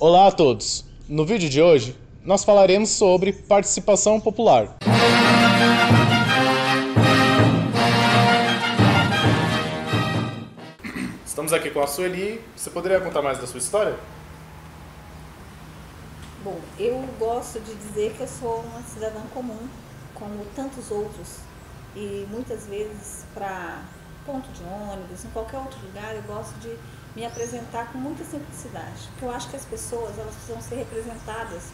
Olá a todos! No vídeo de hoje, nós falaremos sobre participação popular. Estamos aqui com a Sueli. Você poderia contar mais da sua história? Bom, eu gosto de dizer que eu sou uma cidadã comum, como tantos outros, e muitas vezes para ponto de ônibus, em qualquer outro lugar, eu gosto de me apresentar com muita simplicidade, porque eu acho que as pessoas elas precisam ser representadas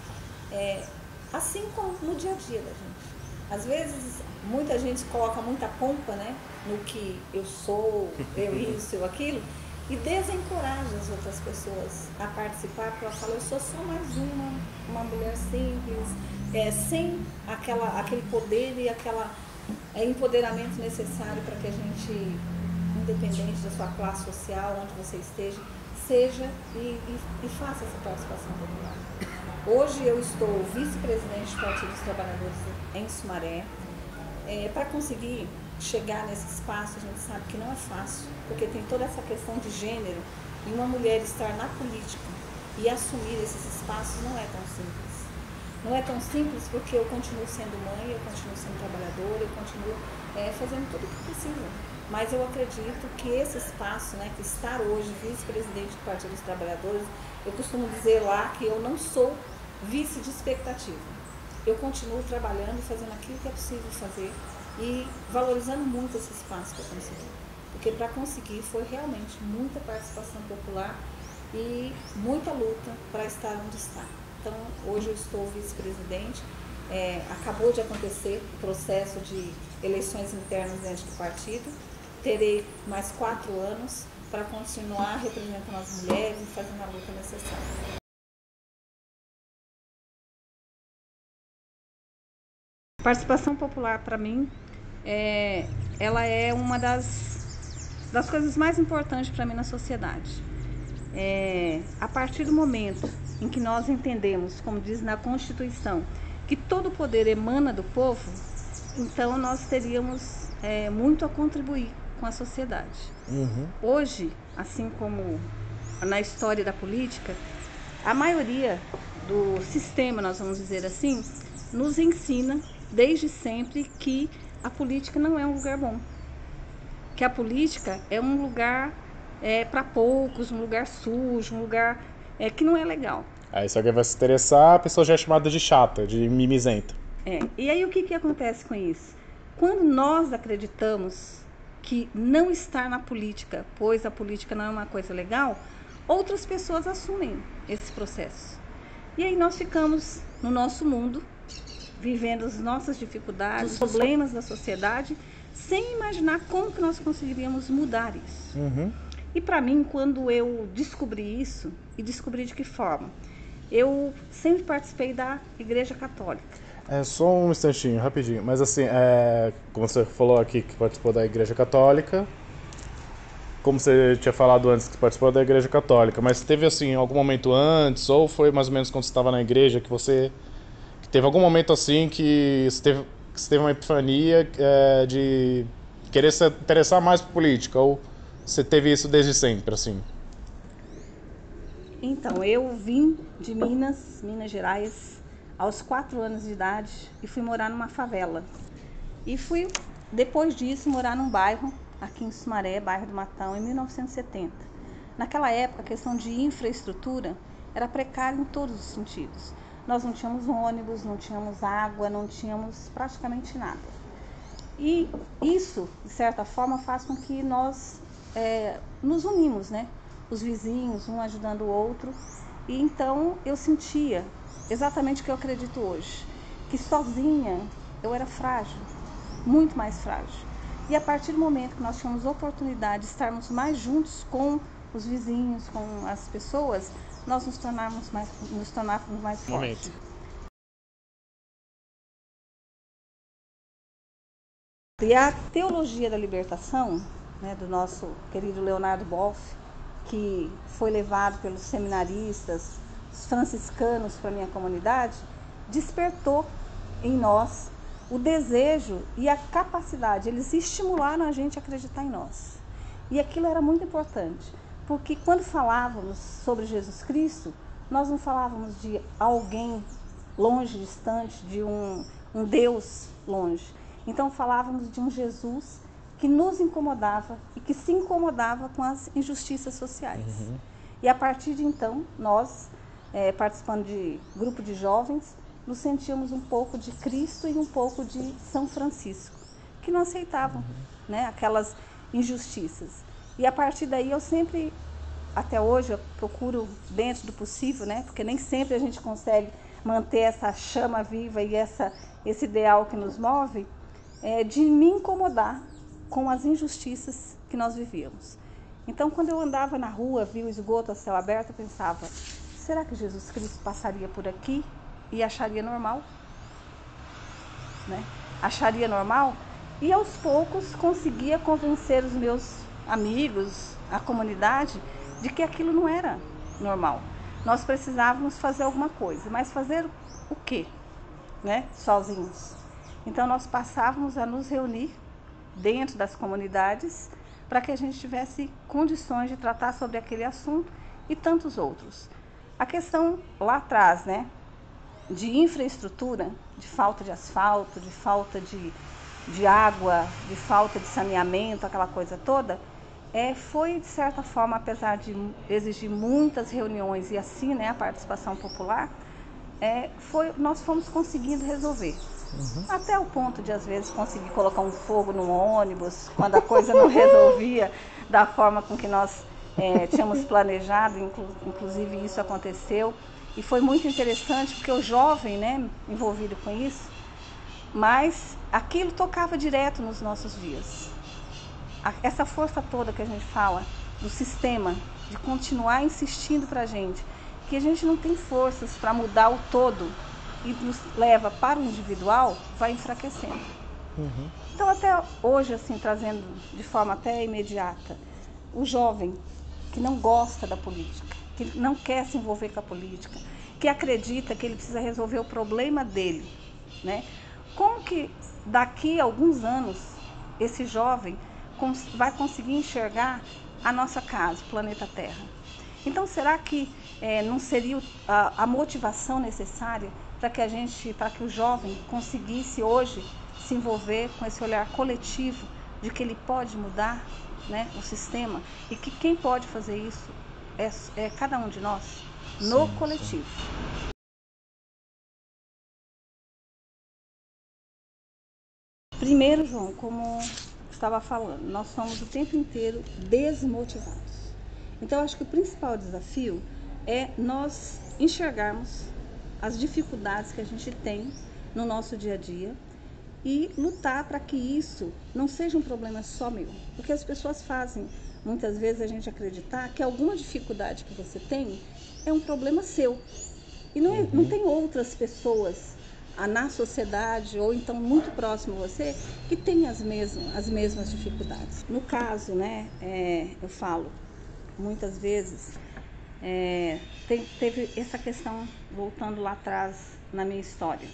assim como no dia a dia da gente. Às vezes, muita gente coloca muita pompa, né, no que eu sou, eu isso, eu aquilo, e desencoraja as outras pessoas a participar, porque ela fala, eu sou só mais uma mulher simples, sem aquele poder e aquele empoderamento necessário para que a gente, independente da sua classe social, onde você esteja, seja e faça essa participação popular. Hoje eu estou vice-presidente do Partido dos Trabalhadores em Sumaré. Para conseguir chegar nesse espaço, a gente sabe que não é fácil, porque tem toda essa questão de gênero, e uma mulher estar na política e assumir esses espaços não é tão simples. Não é tão simples porque eu continuo sendo mãe, eu continuo sendo trabalhadora, eu continuo fazendo tudo o que precisa. Mas eu acredito que esse espaço, né, que estar hoje vice-presidente do Partido dos Trabalhadores, eu costumo dizer lá que eu não sou vice de expectativa. Eu continuo trabalhando e fazendo aquilo que é possível fazer e valorizando muito esse espaço que eu consegui. Porque para conseguir foi realmente muita participação popular e muita luta para estar onde está. Então, hoje eu estou vice-presidente, acabou de acontecer o processo de eleições internas dentro do partido, terei mais 4 anos para continuar representando as mulheres e fazendo a luta necessária. Participação popular, para mim, ela é uma das coisas mais importantes para mim na sociedade. A partir do momento em que nós entendemos, como diz na Constituição, que todo o poder emana do povo, então nós teríamos muito a contribuir com a sociedade. Hoje, assim como na história da política, a maioria do sistema, nós vamos dizer assim, nos ensina desde sempre que a política não é um lugar bom, que a política é um lugar para poucos, um lugar sujo, um lugar que não é legal. Aí se alguém vai se interessar, a pessoa já é chamada de chata, de mimizenta. E aí o que acontece com isso? Quando nós acreditamos que não estar na política, pois a política não é uma coisa legal, outras pessoas assumem esse processo. E aí nós ficamos no nosso mundo, vivendo as nossas dificuldades, os problemas da sociedade, sem imaginar como que nós conseguiríamos mudar isso. E para mim, quando eu descobri isso, e descobri de que forma? Eu sempre participei da Igreja Católica. Só um instantinho, rapidinho. Mas assim, como você falou aqui que participou da Igreja Católica, como você tinha falado antes que participou da Igreja Católica, mas teve assim algum momento antes, ou foi mais ou menos quando você estava na igreja, que teve algum momento assim que você teve uma epifania de querer se interessar mais por política, ou você teve isso desde sempre, assim? Então, eu vim de Minas Gerais, aos 4 anos de idade e fui morar numa favela. E fui, depois disso, morar num bairro, aqui em Sumaré, bairro do Matão, em 1970. Naquela época, a questão de infraestrutura era precária em todos os sentidos. Nós não tínhamos ônibus, não tínhamos água, não tínhamos praticamente nada. E isso, de certa forma, faz com que nós nos unimos, né? Os vizinhos, um ajudando o outro. E então eu sentia exatamente o que eu acredito hoje, que sozinha eu era frágil, muito mais frágil. E a partir do momento que nós tínhamos oportunidade de estarmos mais juntos com os vizinhos, com as pessoas, nós nos tornávamos mais fortes. E a teologia da libertação, né, do nosso querido Leonardo Boff, que foi levado pelos seminaristas, os franciscanos para a minha comunidade, despertou em nós o desejo e a capacidade. Eles estimularam a gente a acreditar em nós. E aquilo era muito importante, porque quando falávamos sobre Jesus Cristo, Nós não falávamos de alguém longe, distante, de um Deus longe. Então falávamos de um Jesus que nos incomodava e que se incomodava com as injustiças sociais. E a partir de então, nós, participando de grupo de jovens, nos sentíamos um pouco de Cristo e um pouco de São Francisco, que não aceitavam, né, aquelas injustiças. E a partir daí eu sempre, até hoje, eu procuro, dentro do possível, né, porque nem sempre a gente consegue manter essa chama viva e esse ideal que nos move, de me incomodar com as injustiças que nós vivíamos. Então, quando eu andava na rua, via o esgoto a céu aberto, eu pensava, será que Jesus Cristo passaria por aqui e acharia normal? Né? Acharia normal? E aos poucos conseguia convencer os meus amigos, a comunidade, de que aquilo não era normal. Nós precisávamos fazer alguma coisa, mas fazer o quê? Né? Sozinhos. Então nós passávamos a nos reunir dentro das comunidades para que a gente tivesse condições de tratar sobre aquele assunto e tantos outros. A questão lá atrás, né, de infraestrutura, de falta de asfalto, de falta de água, de falta de saneamento, aquela coisa toda, foi de certa forma, apesar de exigir muitas reuniões e assim, né, a participação popular, nós fomos conseguindo resolver. Até o ponto de, às vezes, conseguir colocar um fogo no ônibus, quando a coisa não resolvia da forma com que nós tínhamos planejado, inclusive isso aconteceu. E foi muito interessante, porque o jovem, né, envolvido com isso, mas aquilo tocava direto nos nossos dias. Essa força toda que a gente fala do sistema, de continuar insistindo para a gente, que a gente não tem forças para mudar o todo e nos leva para o individual, vai enfraquecendo. Então, até hoje, assim, trazendo de forma até imediata, o jovem que não gosta da política, que não quer se envolver com a política, que acredita que ele precisa resolver o problema dele, né? Como que daqui a alguns anos esse jovem vai conseguir enxergar a nossa casa, o planeta Terra? Então, será que não seria a motivação necessária para que o jovem conseguisse hoje se envolver com esse olhar coletivo de que ele pode mudar, né, o sistema, e que quem pode fazer isso é cada um de nós, no coletivo. Primeiro, João, como estava falando, nós somos o tempo inteiro desmotivados. Então, eu acho que o principal desafio é nós enxergarmos as dificuldades que a gente tem no nosso dia a dia e lutar para que isso não seja um problema só meu. Porque as pessoas fazem, muitas vezes, a gente acreditar que alguma dificuldade que você tem é um problema seu. E não tem outras pessoas na sociedade ou então muito próximo a você que tem as mesmas dificuldades. No caso, né, eu falo, muitas vezes, teve essa questão, voltando lá atrás na minha história.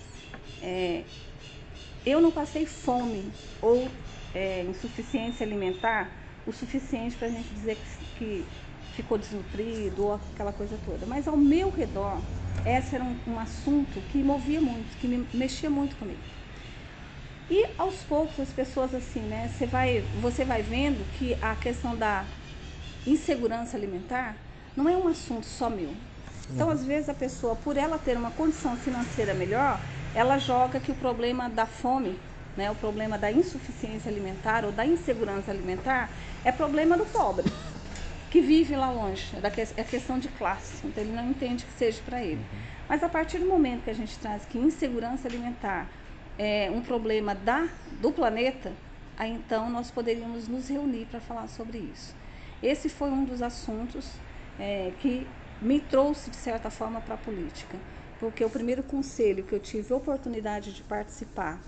Eu não passei fome ou insuficiência alimentar o suficiente para a gente dizer que ficou desnutrido ou aquela coisa toda. Mas ao meu redor, esse era um assunto que movia muito, que mexia muito comigo. E aos poucos as pessoas assim, né, você vai vendo que a questão da insegurança alimentar não é um assunto só meu. Então, às vezes, a pessoa, por ela ter uma condição financeira melhor, ela joga que o problema da fome, né, o problema da insuficiência alimentar ou da insegurança alimentar é problema do pobre, que vive lá longe. É questão de classe, então ele não entende que seja para ele. Mas a partir do momento que a gente traz que insegurança alimentar é um problema do planeta, aí então nós poderíamos nos reunir para falar sobre isso. Esse foi um dos assuntos que me trouxe, de certa forma, para a política. Porque o primeiro conselho que eu tive a oportunidade de participar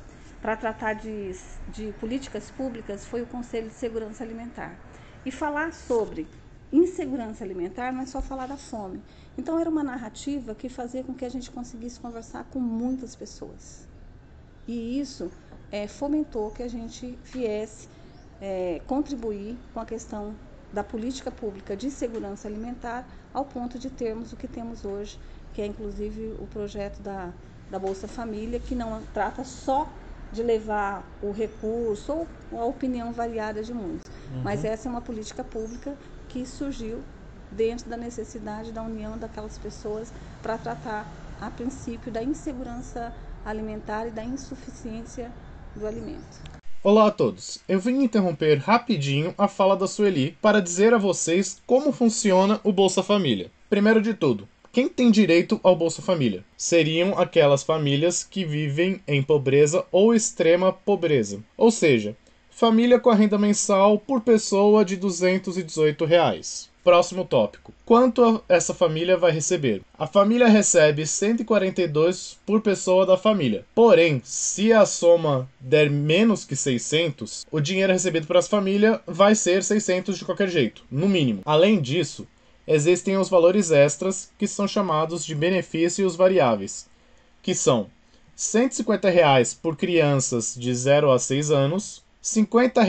para tratar de políticas públicas foi o Conselho de Segurança Alimentar. E falar sobre insegurança alimentar não é só falar da fome. Então, era uma narrativa que fazia com que a gente conseguisse conversar com muitas pessoas. E isso fomentou que a gente viesse contribuir com a questão da política pública de segurança alimentar ao ponto de termos o que temos hoje, que é inclusive o projeto da Bolsa Família, que não trata só de levar o recurso ou a opinião variada de muitos, mas essa é uma política pública que surgiu dentro da necessidade da união daquelas pessoas para tratar, a princípio, da insegurança alimentar e da insuficiência do alimento. Olá a todos, eu vim interromper rapidinho a fala da Sueli para dizer a vocês como funciona o Bolsa Família. Primeiro de tudo, quem tem direito ao Bolsa Família? Seriam aquelas famílias que vivem em pobreza ou extrema pobreza, ou seja, família com a renda mensal por pessoa de R$ 218. Próximo tópico. Quanto essa família vai receber? A família recebe 142 por pessoa da família. Porém, se a soma der menos que 600, o dinheiro recebido para essa família vai ser 600 de qualquer jeito, no mínimo. Além disso, existem os valores extras, que são chamados de benefícios variáveis, que são R$ 150 por crianças de 0 a 6 anos, R$ 50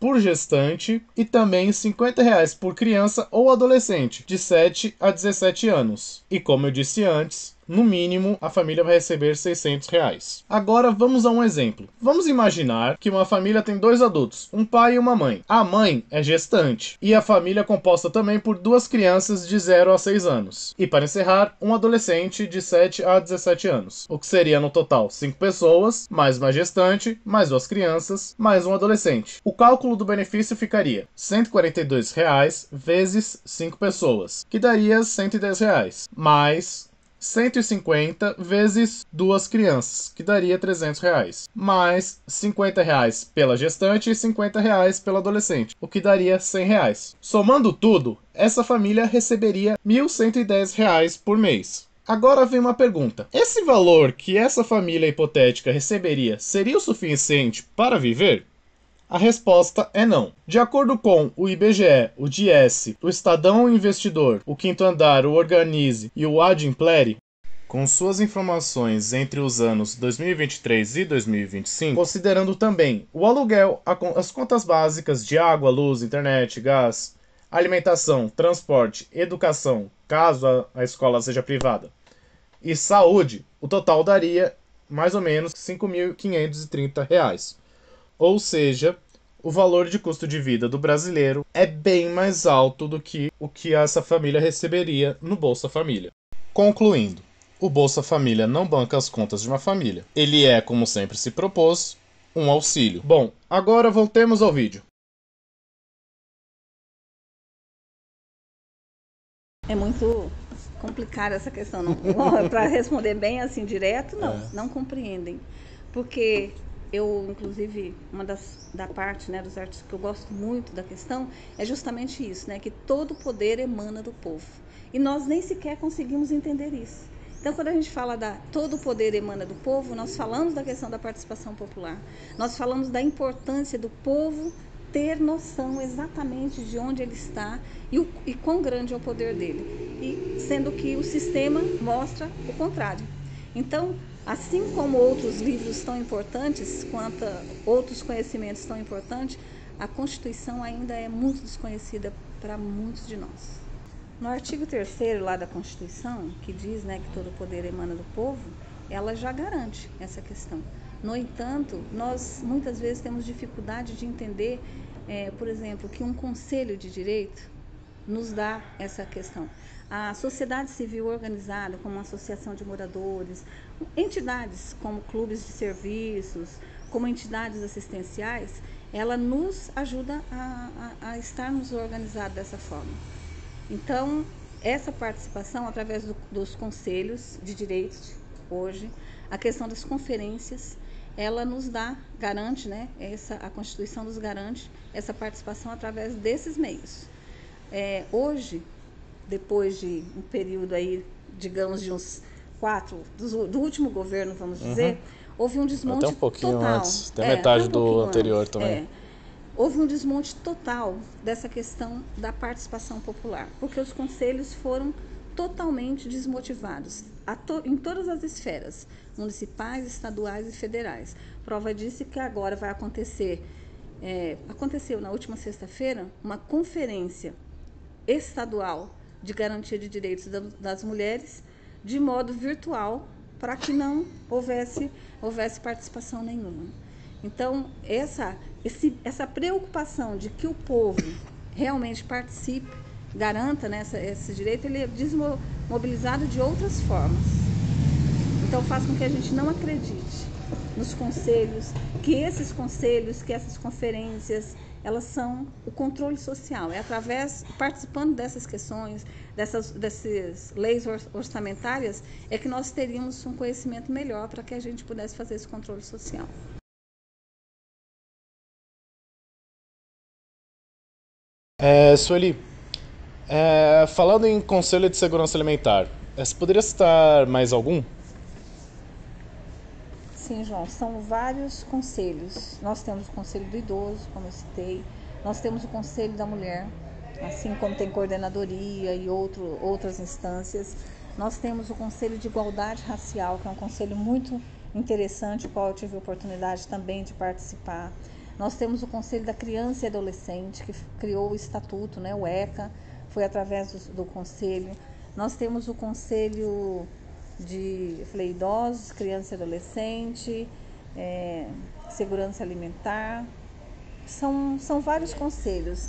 por gestante e também R$ 50 por criança ou adolescente de 7 a 17 anos. E como eu disse antes, no mínimo a família vai receber R$ 600. Agora vamos a um exemplo. Vamos imaginar que uma família tem 2 adultos, um pai e uma mãe. A mãe é gestante e a família é composta também por 2 crianças de 0 a 6 anos. E para encerrar, um adolescente de 7 a 17 anos. O que seria no total 5 pessoas, mais uma gestante, mais 2 crianças, mais um adolescente. O cálculo do benefício ficaria R$ 142 vezes 5 pessoas, que daria R$ 110, mais 150 vezes 2 crianças, que daria R$ 300, mais R$ 50 pela gestante e R$ 50 pela adolescente, o que daria R$ 100. Somando tudo, essa família receberia R$ 1.110 por mês. Agora vem uma pergunta. Esse valor que essa família hipotética receberia seria o suficiente para viver? A resposta é não. De acordo com o IBGE, o DIESE, o Estadão Investidor, o Quinto Andar, o Organize e o Adimplere, com suas informações entre os anos 2023 e 2025, considerando também o aluguel, as contas básicas de água, luz, internet, gás, alimentação, transporte, educação, caso a escola seja privada, e saúde, o total daria mais ou menos R$ 5.530. Ou seja, o valor de custo de vida do brasileiro é bem mais alto do que o que essa família receberia no Bolsa Família. Concluindo, o Bolsa Família não banca as contas de uma família. Ele é, como sempre se propôs, um auxílio. Bom, agora voltemos ao vídeo. É muito complicada essa questão. Para responder bem assim direto, não compreendem. Porque eu, inclusive, da parte, né, dos artigos que eu gosto muito da questão é justamente isso, né, que todo poder emana do povo. E nós nem sequer conseguimos entender isso. Então, quando a gente fala todo poder emana do povo, nós falamos da questão da participação popular. Nós falamos da importância do povo ter noção exatamente de onde ele está e quão grande é o poder dele. E sendo que o sistema mostra o contrário. Então, assim como outros livros tão importantes, quanto outros conhecimentos tão importantes, a Constituição ainda é muito desconhecida para muitos de nós. No artigo 3º lá da Constituição, que diz, né, que todo poder emana do povo, ela já garante essa questão. No entanto, nós muitas vezes temos dificuldade de entender, por exemplo, que um conselho de direito nos dá essa questão. A sociedade civil organizada, como uma associação de moradores, entidades como clubes de serviços, como entidades assistenciais, ela nos ajuda a estarmos organizados dessa forma. Então, essa participação, através dos conselhos de direitos, hoje, a questão das conferências, ela nos garante, né, a Constituição nos garante essa participação através desses meios. Hoje, depois de um período aí, digamos, de uns 4, do último governo, vamos dizer, houve um desmonte total. Até um pouquinho antes, até metade do anterior também. Houve um desmonte total dessa questão da participação popular, porque os conselhos foram totalmente desmotivados em todas as esferas, municipais, estaduais e federais. Prova disso que agora vai acontecer, aconteceu na última sexta-feira, uma conferência estadual de garantia de direitos das mulheres de modo virtual, para que não houvesse participação nenhuma. Então, essa preocupação de que o povo realmente participe, garanta, né, esse direito, ele é desmobilizado de outras formas. Então, faz com que a gente não acredite nos conselhos, que esses conselhos, que essas conferências, elas são o controle social. É através, participando dessas questões, dessas leis orçamentárias, é que nós teríamos um conhecimento melhor para que a gente pudesse fazer esse controle social. Sueli, falando em Conselho de Segurança Alimentar, você poderia citar mais algum? Sim, João, são vários conselhos. Nós temos o Conselho do Idoso, como eu citei, nós temos o Conselho da Mulher, assim como tem coordenadoria e outras instâncias. Nós temos o Conselho de Igualdade Racial, que é um conselho muito interessante, o qual eu tive a oportunidade também de participar. Nós temos o Conselho da Criança e Adolescente, que criou o Estatuto, né, o ECA, foi através do Conselho. Nós temos o Conselho de idosos, criança e adolescente, segurança alimentar. São vários conselhos.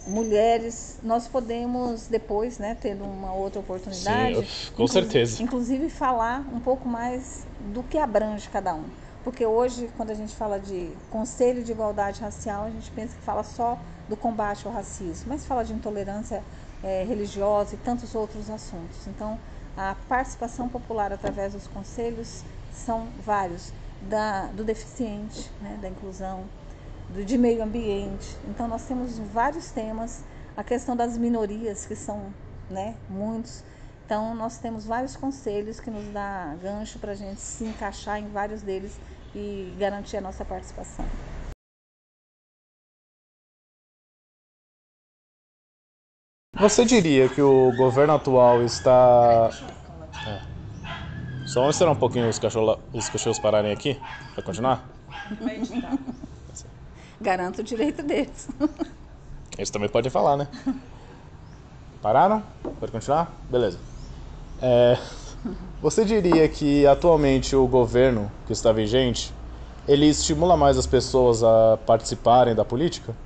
Mulheres, nós podemos depois, né, tendo uma outra oportunidade, sim, com certeza, inclusive falar um pouco mais do que abrange cada um. Porque hoje, quando a gente fala de Conselho de Igualdade Racial, a gente pensa que fala só do combate ao racismo, mas fala de intolerância religiosa e tantos outros assuntos. Então, a participação popular através dos conselhos são vários, do deficiente, né, da inclusão, de meio ambiente. Então, nós temos vários temas, a questão das minorias, que são, né, muitos. Então, nós temos vários conselhos que nos dá gancho para a gente se encaixar em vários deles e garantir a nossa participação. Você diria que o governo atual está... Só vamos esperar um pouquinho os cachorros pararem aqui, para continuar? Garanto o direito deles. Eles também podem falar, né? Pararam? Pode continuar? Beleza. Você diria que atualmente o governo que está vigente, ele estimula mais as pessoas a participarem da política?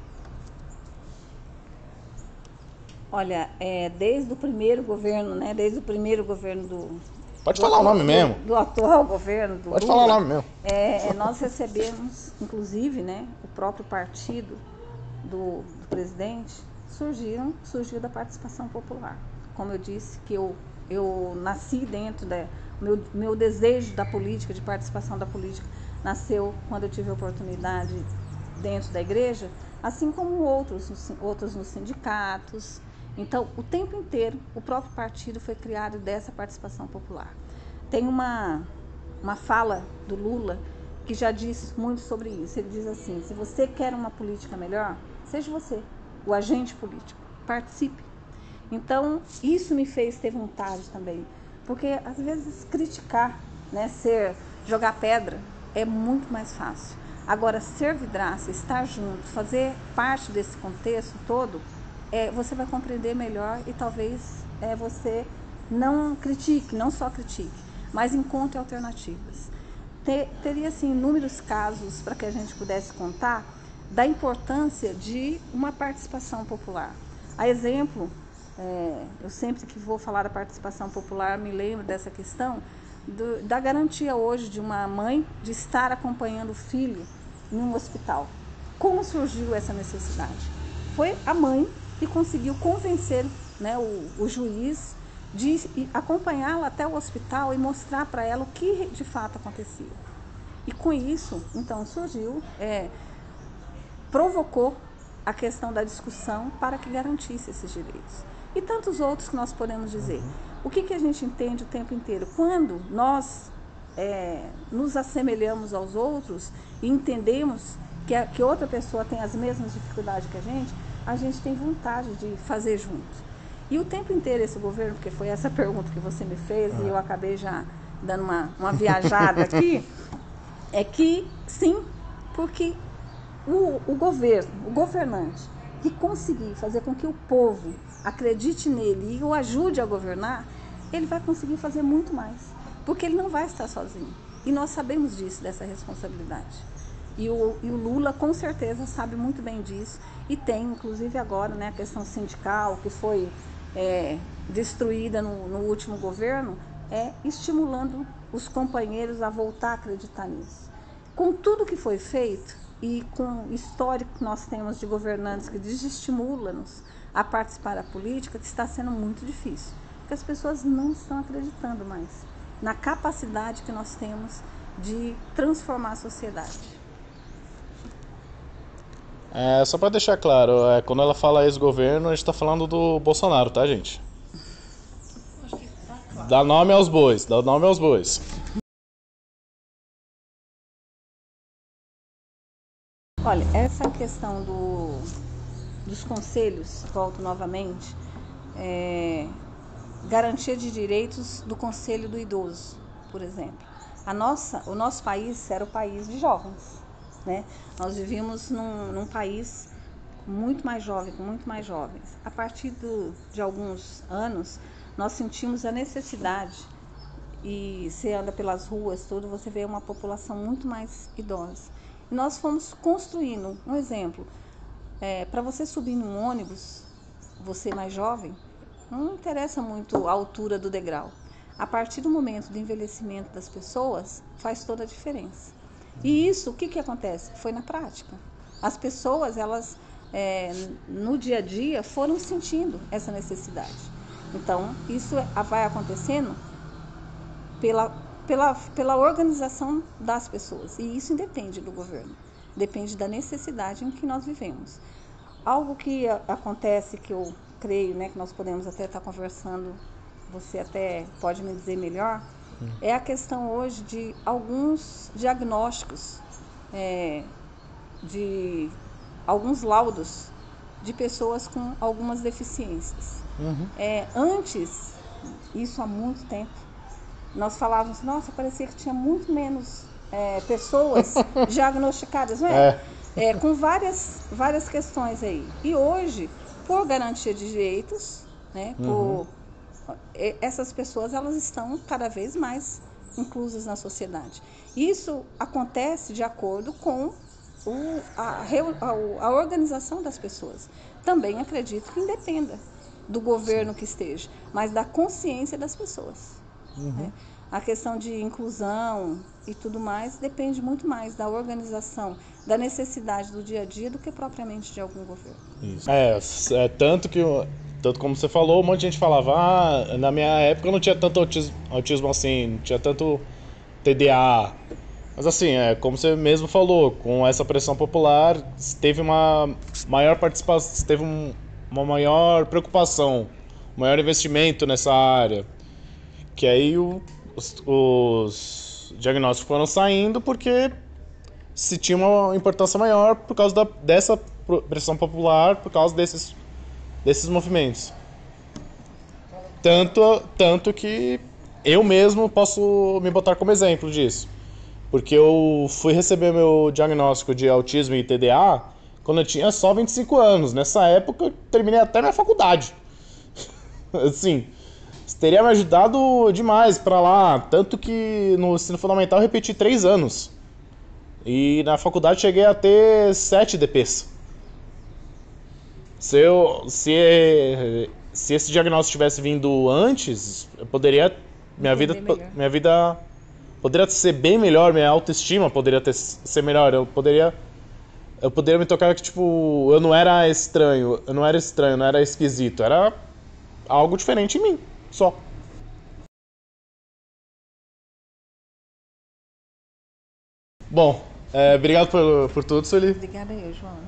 Olha, desde o primeiro governo, né? Desde o primeiro governo Pode falar o nome mesmo. Do atual governo, do Pode Lula, falar o nome mesmo. Nós recebemos, inclusive, né, o próprio partido do presidente surgiu da participação popular. Como eu disse, que eu nasci dentro meu desejo da política, de participação da política, nasceu quando eu tive a oportunidade dentro da igreja, assim como outros nos sindicatos. Então, o tempo inteiro, o próprio partido foi criado dessa participação popular. Tem uma fala do Lula que já diz muito sobre isso. Ele diz assim: se você quer uma política melhor, seja você o agente político, participe. Então, isso me fez ter vontade também, porque às vezes criticar, né, jogar pedra é muito mais fácil. Agora, ser vidraça, estar junto, fazer parte desse contexto todo, você vai compreender melhor e talvez você não critique, não só critique, mas encontre alternativas. Teria assim inúmeros casos para que a gente pudesse contar da importância de uma participação popular. A exemplo, eu sempre que vou falar da participação popular me lembro dessa questão da garantia hoje de uma mãe de estar acompanhando o filho em um hospital. Como surgiu essa necessidade? Foi a mãe que conseguiu convencer, né, o juiz de acompanhá-la até o hospital e mostrar para ela o que de fato acontecia. E com isso, então, provocou a questão da discussão para que garantisse esses direitos. E tantos outros que nós podemos dizer. O que a gente entende o tempo inteiro? Quando nós nos assemelhamos aos outros e entendemos que outra pessoa tem as mesmas dificuldades que a gente tem vontade de fazer juntos. E o tempo inteiro esse governo, porque foi essa pergunta que você me fez e eu acabei já dando uma viajada aqui, é que sim, porque o governante e conseguir fazer com que o povo acredite nele e o ajude a governar, ele vai conseguir fazer muito mais, porque ele não vai estar sozinho. E nós sabemos disso, dessa responsabilidade. E o Lula, com certeza, sabe muito bem disso. E tem, inclusive agora, né, a questão sindical, que foi destruída no último governo, estimulando os companheiros a voltar a acreditar nisso. Com tudo que foi feito e com o histórico que nós temos de governantes que desestimulam-nos a participar da política, está sendo muito difícil, porque as pessoas não estão acreditando mais na capacidade que nós temos de transformar a sociedade. Só para deixar claro, quando ela fala ex-governo, a gente está falando do Bolsonaro, tá, gente? Acho que tá claro. Dá nome aos bois, dá nome aos bois. Olha, essa questão dos conselhos, volto novamente, garantia de direitos do Conselho do Idoso, por exemplo. O nosso país era o país de jovens, né? Nós vivíamos num país muito mais jovem, com muito mais jovens. A partir de alguns anos, nós sentimos a necessidade, e você anda pelas ruas, tudo, você vê uma população muito mais idosa. E nós fomos construindo, um exemplo, para você subir num ônibus, você mais jovem, não interessa muito a altura do degrau. A partir do momento do envelhecimento das pessoas, faz toda a diferença. E isso, o que acontece? Foi na prática. As pessoas, elas, no dia a dia, foram sentindo essa necessidade. Então, isso vai acontecendo pela organização das pessoas. E isso independe do governo. Depende da necessidade em que nós vivemos. Algo que acontece, que eu creio, né, que nós podemos até estar conversando, você até pode me dizer melhor, é a questão hoje de alguns diagnósticos, de alguns laudos de pessoas com algumas deficiências. Antes, isso há muito tempo, nós falávamos, nossa, parecia que tinha muito menos pessoas diagnosticadas, não é? Com várias questões aí. E hoje, por garantia de direitos, né, essas pessoas, elas estão cada vez mais inclusas na sociedade. Isso acontece de acordo com a organização das pessoas. Também acredito que independa do governo que esteja, mas da consciência das pessoas. Né? A questão de inclusão e tudo mais depende muito mais da organização, da necessidade do dia a dia do que propriamente de algum governo. Isso. Tanto como você falou, um monte de gente falava, na minha época não tinha tanto autismo assim, não tinha tanto TDA. Mas assim, como você mesmo falou, com essa pressão popular, teve uma maior participação, teve uma maior preocupação, um maior investimento nessa área. Que aí os diagnósticos foram saindo porque se tinha uma importância maior por causa dessa pressão popular, por causa desses movimentos. Tanto que eu mesmo posso me botar como exemplo disso. Porque eu fui receber meu diagnóstico de autismo e TDA quando eu tinha só 25 anos. Nessa época eu terminei até minha faculdade. Assim, isso teria me ajudado demais pra lá. Tanto que no ensino fundamental eu repeti 3 anos. E na faculdade cheguei a ter 7 DPs. Se esse diagnóstico tivesse vindo antes, eu poderia. Minha vida poderia ser bem melhor, minha autoestima poderia ser melhor. Eu poderia me tocar que, tipo, eu não era estranho, não era esquisito, era algo diferente em mim, só. Bom, obrigado por tudo, Sueli. Obrigada eu, João.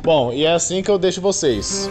Bom, e é assim que eu deixo vocês.